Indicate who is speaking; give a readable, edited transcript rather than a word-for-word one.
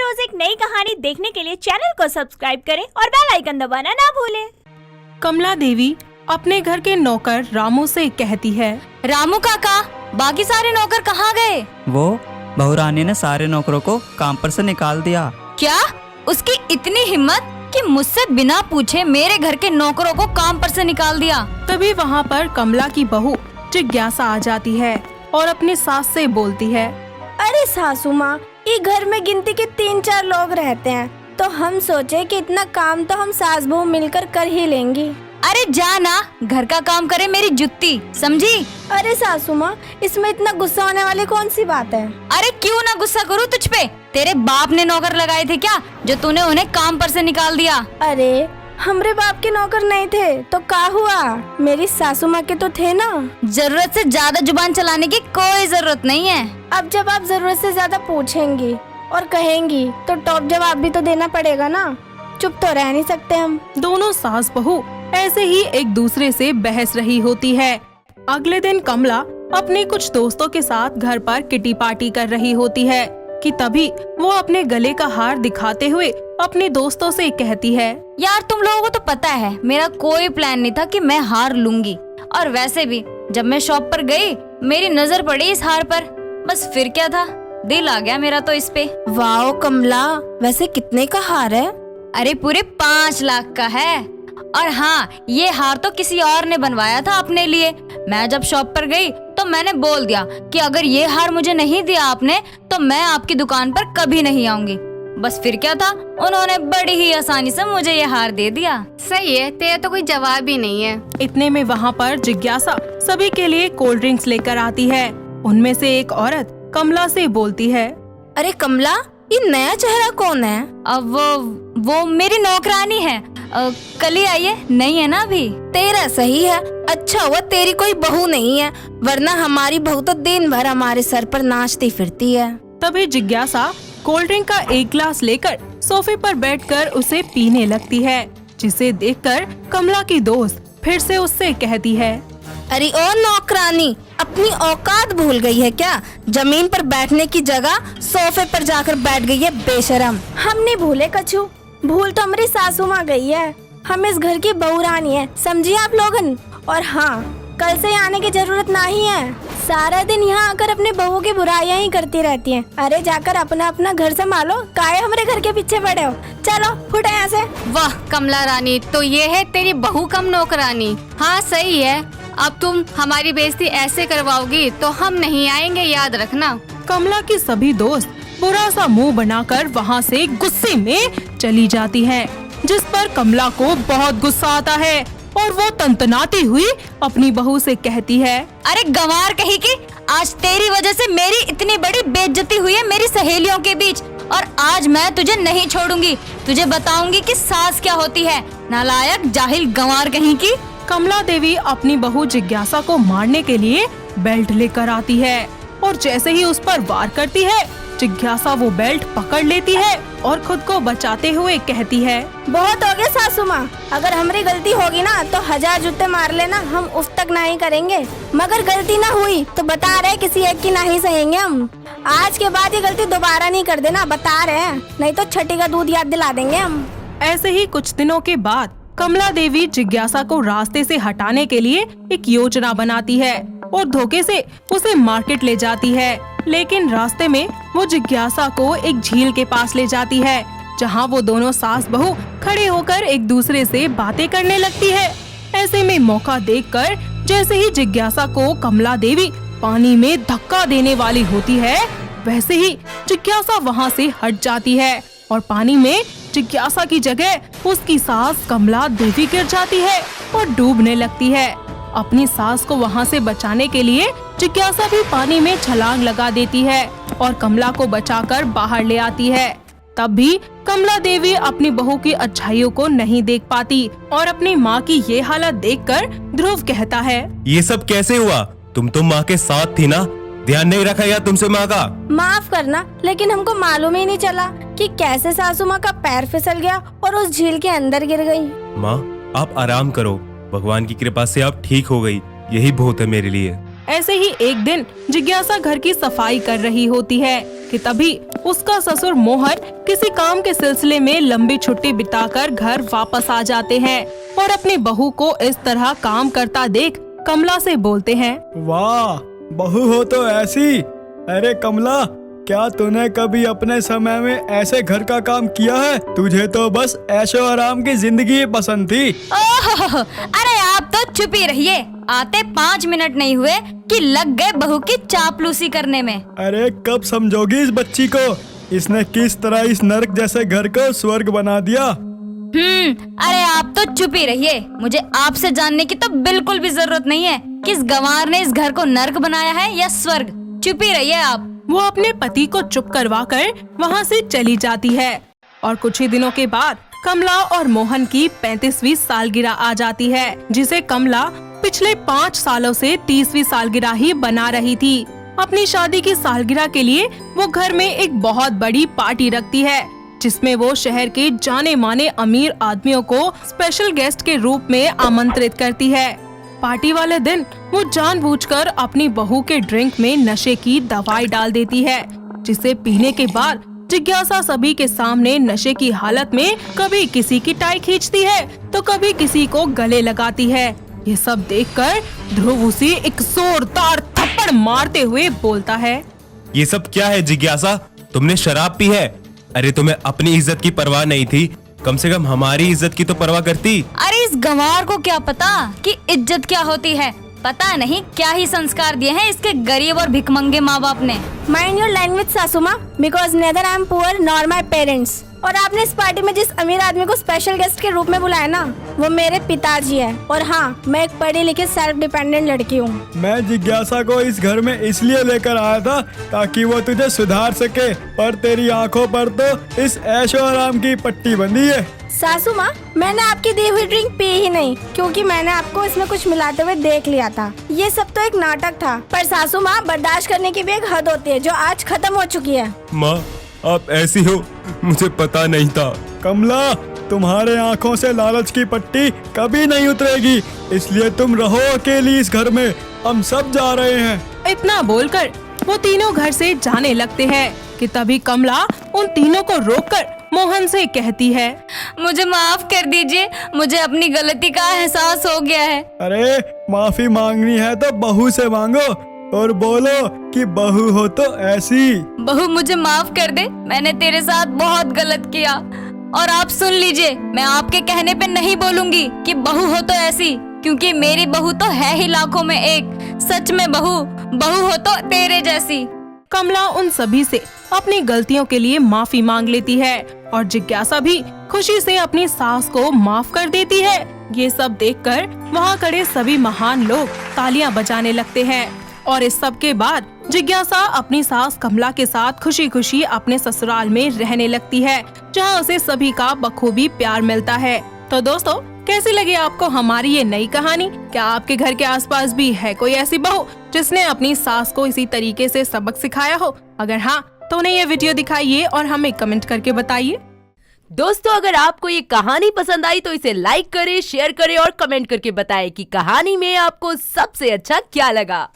Speaker 1: रोज एक नई कहानी देखने के लिए चैनल को सब्सक्राइब करें और बेल आइकन दबाना ना भूलें।
Speaker 2: कमला देवी अपने घर के नौकर रामू से कहती है,
Speaker 3: रामू काका, बाकी सारे नौकर कहाँ गए?
Speaker 4: वो बहू रानी ने सारे नौकरों को काम पर से निकाल दिया।
Speaker 3: क्या? उसकी इतनी हिम्मत कि मुझसे बिना पूछे मेरे घर के नौकरों को काम पर से निकाल दिया।
Speaker 2: तभी वहाँ पर कमला की बहू जिज्ञासा आ जाती है और अपनी सास से बोलती है,
Speaker 5: अरे सासू माँ, ये घर में गिनती के 3-4 लोग रहते हैं, तो हम सोचे कि इतना काम तो हम सास बहू मिलकर कर ही लेंगी।
Speaker 3: अरे जा ना, घर का काम करे मेरी जुत्ती, समझी?
Speaker 5: अरे सासू माँ, इसमें इतना गुस्सा होने वाली कौन सी बात है?
Speaker 3: अरे क्यों ना गुस्सा करूँ तुझ पे? तेरे बाप ने नौकर लगाए थे क्या जो तूने उन्हें काम पर से निकाल दिया?
Speaker 5: अरे हमरे बाप के नौकर नहीं थे तो क्या हुआ, मेरी सासू माँ के तो थे ना।
Speaker 3: जरूरत से ज्यादा जुबान चलाने की कोई जरूरत नहीं है।
Speaker 5: अब जब आप जरूरत से ज्यादा पूछेंगी और कहेंगी तो टॉप जवाब भी तो देना पड़ेगा ना, चुप तो रह नहीं सकते हम।
Speaker 2: दोनों सास बहू ऐसे ही एक दूसरे से बहस रही होती है। अगले दिन कमला अपने कुछ दोस्तों के साथ घर पर किटी पार्टी कर रही होती है कि तभी वो अपने गले का हार दिखाते हुए अपने दोस्तों से कहती है,
Speaker 3: यार तुम लोगों को तो पता है मेरा कोई प्लान नहीं था कि मैं हार लूंगी, और वैसे भी जब मैं शॉप पर गई मेरी नजर पड़ी इस हार पर, बस फिर क्या था, दिल आ गया मेरा तो इस पे।
Speaker 5: वाओ कमला, वैसे कितने का हार है?
Speaker 3: अरे पूरे 5 लाख का है। और हाँ, ये हार तो किसी और ने बनवाया था अपने लिए। मैं जब शॉप पर गई तो मैंने बोल दिया कि अगर ये हार मुझे नहीं दिया आपने तो मैं आपकी दुकान पर कभी नहीं आऊंगी। बस फिर क्या था, उन्होंने बड़ी ही आसानी से मुझे ये हार दे दिया।
Speaker 6: सही है, तेरा तो कोई जवाब ही नहीं है।
Speaker 2: इतने में वहाँ पर जिज्ञासा सभी के लिए कोल्ड ड्रिंक्स लेकर आती है। उनमें से एक औरत कमला से बोलती है,
Speaker 5: अरे कमला, ये नया चेहरा कौन है?
Speaker 3: अब वो मेरी नौकरानी है, कल ही आई है, नहीं है ना अभी।
Speaker 5: तेरा सही है, अच्छा हुआ तेरी कोई बहू नहीं है, वरना हमारी बहू तो दिन भर हमारे सर पर नाचती फिरती है।
Speaker 2: तभी जिज्ञासा कोल्ड ड्रिंक का एक ग्लास लेकर सोफे पर बैठकर उसे पीने लगती है, जिसे देखकर कमला की दोस्त फिर से उससे कहती है,
Speaker 5: अरे ओ नौकरानी, अपनी औकात भूल गई है क्या? जमीन पर बैठने की जगह सोफे पर जाकर बैठ गई है बेशरम। हम नहीं भूले कछू, भूल तो हमारी सासू माँ गई है, हम इस घर की बहू रानी है, समझिए आप लोगन। और हाँ, कल से आने की जरूरत नहीं है, सारा दिन यहाँ आकर अपने बहू की बुराइयां ही करती रहती हैं। अरे जाकर अपना अपना घर संभालो, काहे हमारे घर के पीछे पड़े हो? चलो फुटे यहाँ से।
Speaker 6: वाह कमला रानी, तो ये है तेरी बहू कम नौकरानी। हाँ सही है, अब तुम हमारी बेइज्जती ऐसे करवाओगी तो हम नहीं आएंगे, याद रखना।
Speaker 2: कमला की सभी दोस्त बुरा सा मुंह बनाकर वहाँ से गुस्से में चली जाती हैं, जिस पर कमला को बहुत गुस्सा आता है और वो तनतनाती हुई अपनी बहू से कहती है,
Speaker 3: अरे गंवार कहीं की, आज तेरी वजह से मेरी इतनी बड़ी बेइज्जती हुई है मेरी सहेलियों के बीच, और आज मैं तुझे नहीं छोड़ूंगी, तुझे बताऊंगी कि सास क्या होती है, नालायक जाहिल गंवार कहीं की।
Speaker 2: कमला देवी अपनी बहू जिज्ञासा को मारने के लिए बेल्ट लेकर आती है और जैसे ही उस पर वार करती है, जिज्ञासा वो बेल्ट पकड़ लेती है और खुद को बचाते हुए कहती है,
Speaker 5: बहुत हो गया सासू माँ, अगर हमारी गलती होगी ना तो 1000 जूते मार लेना, हम उफ तक नहीं करेंगे, मगर गलती ना हुई तो बता रहे किसी एक की नहीं सहेंगे हम। आज के बाद ये गलती दोबारा नहीं कर देना, बता रहे हैं, नहीं तो छठी का दूध याद दिला देंगे हम।
Speaker 2: ऐसे ही कुछ दिनों के बाद कमला देवी जिज्ञासा को रास्ते से हटाने के लिए एक योजना बनाती है और धोखे से उसे मार्केट ले जाती है। लेकिन रास्ते में वो जिज्ञासा को एक झील के पास ले जाती है, जहाँ वो दोनों सास बहू खड़े होकर एक दूसरे से बातें करने लगती है। ऐसे में मौका देखकर जैसे ही जिज्ञासा को कमला देवी पानी में धक्का देने वाली होती है, वैसे ही जिज्ञासा वहाँ से हट जाती है और पानी में जिज्ञासा की जगह उसकी सास कमला देवी गिर जाती है और डूबने लगती है। अपनी सास को वहाँ से बचाने के लिए जिज्ञासा भी पानी में छलांग लगा देती है और कमला को बचाकर बाहर ले आती है। तब भी कमला देवी अपनी बहू की अच्छाइयों को नहीं देख पाती और अपनी माँ की ये हालत देखकर ध्रुव कहता है,
Speaker 7: ये सब कैसे हुआ? तुम तो माँ के साथ थी ना, ध्यान नहीं रखा यार तुमसे माँ का?
Speaker 5: माफ करना, लेकिन हमको मालूम ही नहीं चला कि कैसे सासू माँ का पैर फिसल गया और उस झील के अंदर गिर गई।
Speaker 7: माँ आप आराम करो, भगवान की कृपा से आप ठीक हो गई, यही बहुत है मेरे लिए।
Speaker 2: ऐसे ही एक दिन जिज्ञासा घर की सफाई कर रही होती है कि तभी उसका ससुर मोहन किसी काम के सिलसिले में लंबी छुट्टी बिताकर घर वापस आ जाते हैं और अपनी बहू को इस तरह काम करता देख कमला से बोलते हैं।
Speaker 8: वाह, बहू हो तो ऐसी। अरे कमला, क्या तूने कभी अपने समय में ऐसे घर का काम किया है? तुझे तो बस ऐशो आराम की जिंदगी पसंद थी।
Speaker 3: ओह, अरे आप तो चुप ही रहिए। आते 5 मिनट नहीं हुए कि लग गए बहू की चापलूसी करने में।
Speaker 8: अरे कब समझोगी इस बच्ची को? इसने किस तरह इस नरक जैसे घर को स्वर्ग बना दिया।
Speaker 3: अरे आप तो चुप ही रहिए। मुझे आपसे जानने की तो बिल्कुल भी जरूरत नहीं है कि इस गंवार ने इस घर को नर्क बनाया है या स्वर्ग। चुप ही रहिए आप।
Speaker 2: वो अपने पति को चुप करवाकर वहाँ से चली जाती है और कुछ ही दिनों के बाद कमला और मोहन की 35वीं सालगिरह आ जाती है, जिसे कमला पिछले 5 सालों से 30वीं सालगिरह ही बना रही थी। अपनी शादी की सालगिरह के लिए वो घर में एक बहुत बड़ी पार्टी रखती है, जिसमें वो शहर के जाने माने अमीर आदमियों को स्पेशल गेस्ट के रूप में आमंत्रित करती है। पार्टी वाले दिन वो जानबूझकर अपनी बहू के ड्रिंक में नशे की दवाई डाल देती है, जिसे पीने के बाद जिज्ञासा सभी के सामने नशे की हालत में कभी किसी की टाई खींचती है तो कभी किसी को गले लगाती है। ये सब देखकर ध्रुव उसे एक जोरदार थप्पड़ मारते हुए बोलता है।
Speaker 7: ये सब क्या है जिज्ञासा? तुमने शराब पी है? अरे तुम्हें अपनी इज्जत की परवाह नहीं थी, कम से कम हमारी इज्जत की तो परवाह करती।
Speaker 3: अरे इस गंवार को क्या पता कि इज्जत क्या होती है। पता नहीं क्या ही संस्कार दिए हैं इसके गरीब और भिखमंगे माँ बाप ने।
Speaker 5: माइंड योर लैंग्वेज सासू माँ, because neither I am poor nor my parents. और आपने इस पार्टी में जिस अमीर आदमी को स्पेशल गेस्ट के रूप में बुलाया ना, वो मेरे पिताजी है। और हाँ, मैं एक पढ़ी लिखी सेल्फ डिपेंडेंट लड़की हूँ।
Speaker 8: मैं जिज्ञासा को इस घर में इसलिए लेकर आया था ताकि वो तुझे सुधार सके, पर तेरी आंखों पर तो इस ऐशो आराम की पट्टी बंधी है।
Speaker 5: सासू माँ, मैंने आपकी दी हुई ड्रिंक पी ही नहीं, क्योंकि मैंने आपको इसमें कुछ मिलाते हुए देख लिया था। ये सब तो एक नाटक था। पर सासू माँ, बर्दाश्त करने की भी एक हद होती है, जो आज खत्म हो चुकी है।
Speaker 7: माँ, आप ऐसी हो, मुझे पता नहीं था।
Speaker 8: कमला, तुम्हारे आंखों से लालच की पट्टी कभी नहीं उतरेगी, इसलिए तुम रहो अकेली इस घर में। हम सब जा रहे हैं।
Speaker 2: इतना बोलकर वो तीनों घर से जाने लगते हैं कि तभी कमला उन तीनों को रोककर मोहन से कहती है।
Speaker 3: मुझे माफ कर दीजिए, मुझे अपनी गलती का एहसास हो गया है।
Speaker 8: अरे माफी मांगनी है तो बहू से मांगो और बोलो कि बहू हो तो ऐसी।
Speaker 3: बहू मुझे माफ कर दे, मैंने तेरे साथ बहुत गलत किया। और आप सुन लीजिए, मैं आपके कहने पे नहीं बोलूंगी कि बहू हो तो ऐसी, क्योंकि मेरी बहू तो है ही लाखों में एक। सच में बहू हो तो तेरे जैसी।
Speaker 2: कमला उन सभी से अपनी गलतियों के लिए माफी मांग लेती है और जिज्ञासा भी खुशी से अपनी सास को माफ कर देती है। ये सब देखकर वहाँ खड़े सभी महान लोग तालियां बजाने लगते हैं और इस सब के बाद जिज्ञासा अपनी सास कमला के साथ खुशी खुशी अपने ससुराल में रहने लगती है, जहाँ उसे सभी का बखूबी प्यार मिलता है। तो दोस्तों, कैसी लगी आपको हमारी ये नई कहानी? क्या आपके घर के आसपास भी है कोई ऐसी बहू जिसने अपनी सास को इसी तरीके से सबक सिखाया हो? अगर हाँ, तो उन्हें ये वीडियो दिखाइए और हमें कमेंट करके बताइए।
Speaker 9: दोस्तों, अगर आपको ये कहानी पसंद आई तो इसे लाइक करें, शेयर करें और कमेंट करके बताएं कि कहानी में आपको सबसे अच्छा क्या लगा।